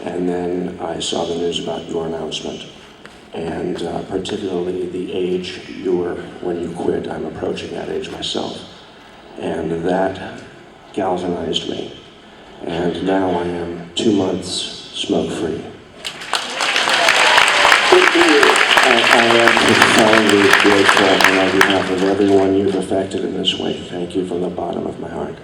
And then I saw the news about your announcement, and particularly the age you were when you quit. I'm approaching that age myself. And that galvanized me. And now I am 2 months smoke-free. I am profoundly grateful on behalf of everyone you've affected in this way. Thank you from the bottom of my heart.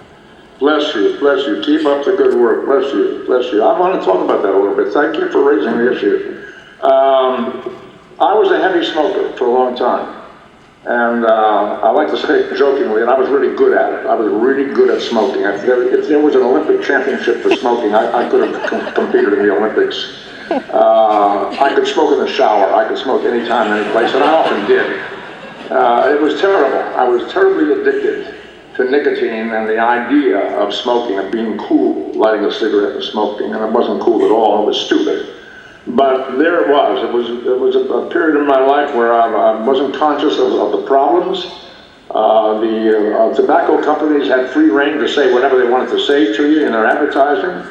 Bless you, bless you. Keep up the good work. Bless you, bless you. I want to talk about that a little bit. Thank you for raising the issue. I was a heavy smoker for a long time. And I like to say jokingly, and I was really good at it. I was really good at smoking. If there was an Olympic championship for smoking, I could have competed in the Olympics. I could smoke in the shower. I could smoke anytime, any place, and I often did. It was terrible. I was terribly addicted to nicotine and the idea of smoking, of being cool, lighting a cigarette and smoking, and it wasn't cool at all. It was stupid. But there it was. It was a period in my life where I wasn't conscious of the problems. The tobacco companies had free rein to say whatever they wanted to say to you in their advertising.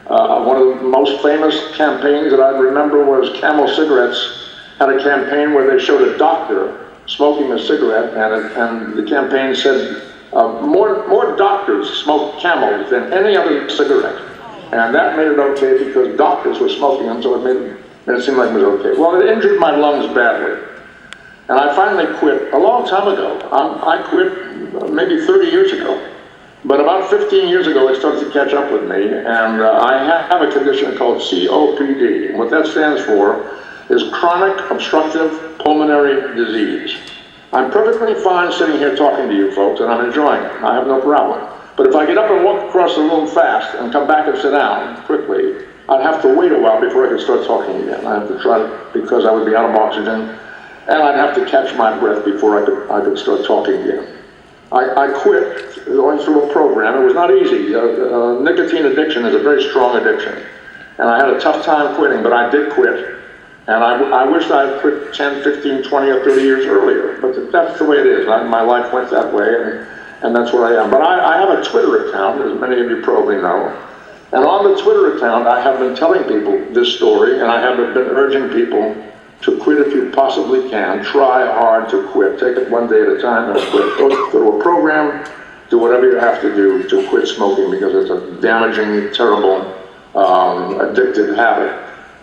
One of the most famous campaigns that I remember was Camel Cigarettes had a campaign where they showed a doctor smoking a cigarette, and the campaign said, more doctors smoke Camels than any other cigarette. And that made it okay because doctors were smoking them, so it made it seem like it was okay. Well, it injured my lungs badly. And I finally quit a long time ago. I quit maybe 30 years ago. But about 15 years ago, it started to catch up with me, and I have a condition called COPD. And what that stands for is chronic obstructive pulmonary disease. I'm perfectly fine sitting here talking to you folks, and I'm enjoying it. I have no problem. But if I get up and walk across the room fast and come back and sit down quickly, I'd have to wait a while before I could start talking again. I have to try to, because I would be out of oxygen, and I'd have to catch my breath before I could start talking again. I quit going through a program. It was not easy. Nicotine addiction is a very strong addiction. And I had a tough time quitting, but I did quit. And I wish I had quit 10, 15, 20, or 30 years earlier. But that's the way it is. My life went that way, and that's where I am. But I have a Twitter account, as many of you probably know. And on the Twitter account, I have been telling people this story, and I have been urging people to quit if you possibly can. Try hard to quit. Take it one day at a time and quit. Go to a program, do whatever you have to do to quit smoking because it's a damaging, terrible, addictive habit.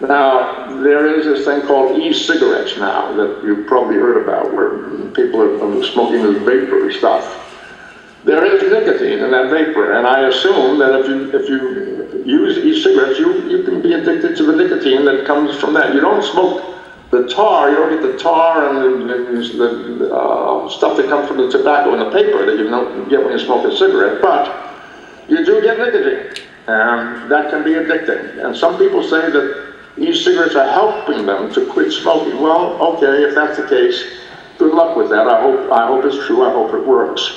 Now, there is this thing called e-cigarettes now that you've probably heard about where people are smoking this vapor stuff. There is nicotine in that vapor, and I assume that if you use e-cigarettes, you can be addicted to the nicotine that comes from that. You don't smoke the tar, you don't get the tar and the stuff that comes from the tobacco and the paper that you don't get when you smoke a cigarette, but you do get nicotine, and that can be addicting. And some people say that e-cigarettes are helping them to quit smoking. Well, okay, if that's the case, good luck with that. I hope it's true, I hope it works.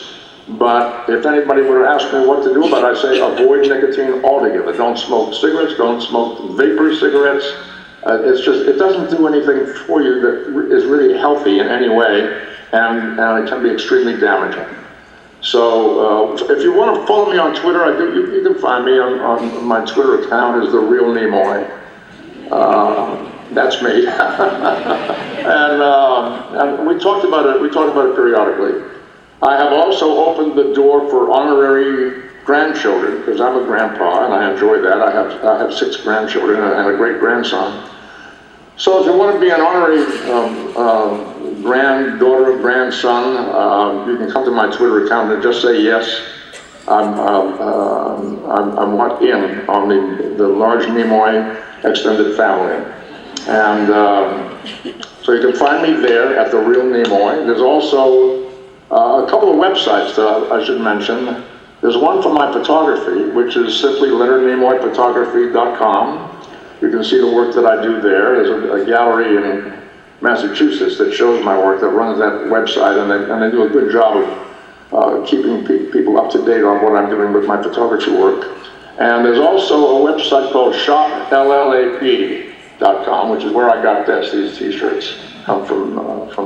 But if anybody were to ask me what to do about it, I say avoid nicotine altogether. Don't smoke cigarettes, don't smoke vapor cigarettes. It doesn't do anything for you that is really healthy in any way, and it can be extremely damaging. So if you want to follow me on Twitter, you can find me on my Twitter account is The Real Nimoy. That's me. and we talked about it periodically. I have also opened the door for honorary grandchildren, because I'm a grandpa and I enjoy that. I have 6 grandchildren and a great-grandson. So if you want to be an honorary granddaughter or grandson, you can come to my Twitter account and just say yes. I'm in on the large Nimoy extended family. And so you can find me there at The Real Nimoy. There's also a couple of websites that I should mention. There's one for my photography, which is simply leonardnimoyphotography.com. You can see the work that I do there. There's a gallery in Massachusetts that shows my work, that runs that website, and they do a good job of keeping people up to date on what I'm doing with my photography work. And there's also a website called shoplllap.com, which is where I got these t-shirts. Come from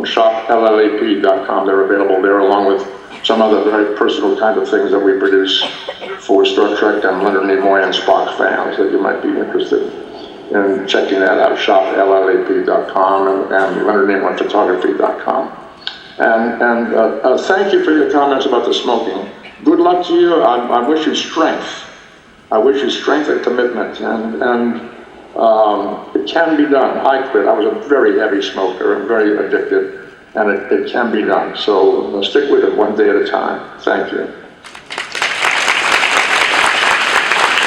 shoplllap.com. They're available there, along with some other very personal kind of things that we produce for Star Trek and Leonard Nimoy and Spock fans that you might be interested in. in checking that out, shoplap.com and leonardnimoyphotography.com. And thank you for your comments about the smoking. Good luck to you. I wish you strength. I wish you strength and commitment, and it can be done. I quit. I was a very heavy smoker and very addicted, and it can be done. So stick with it one day at a time. Thank you.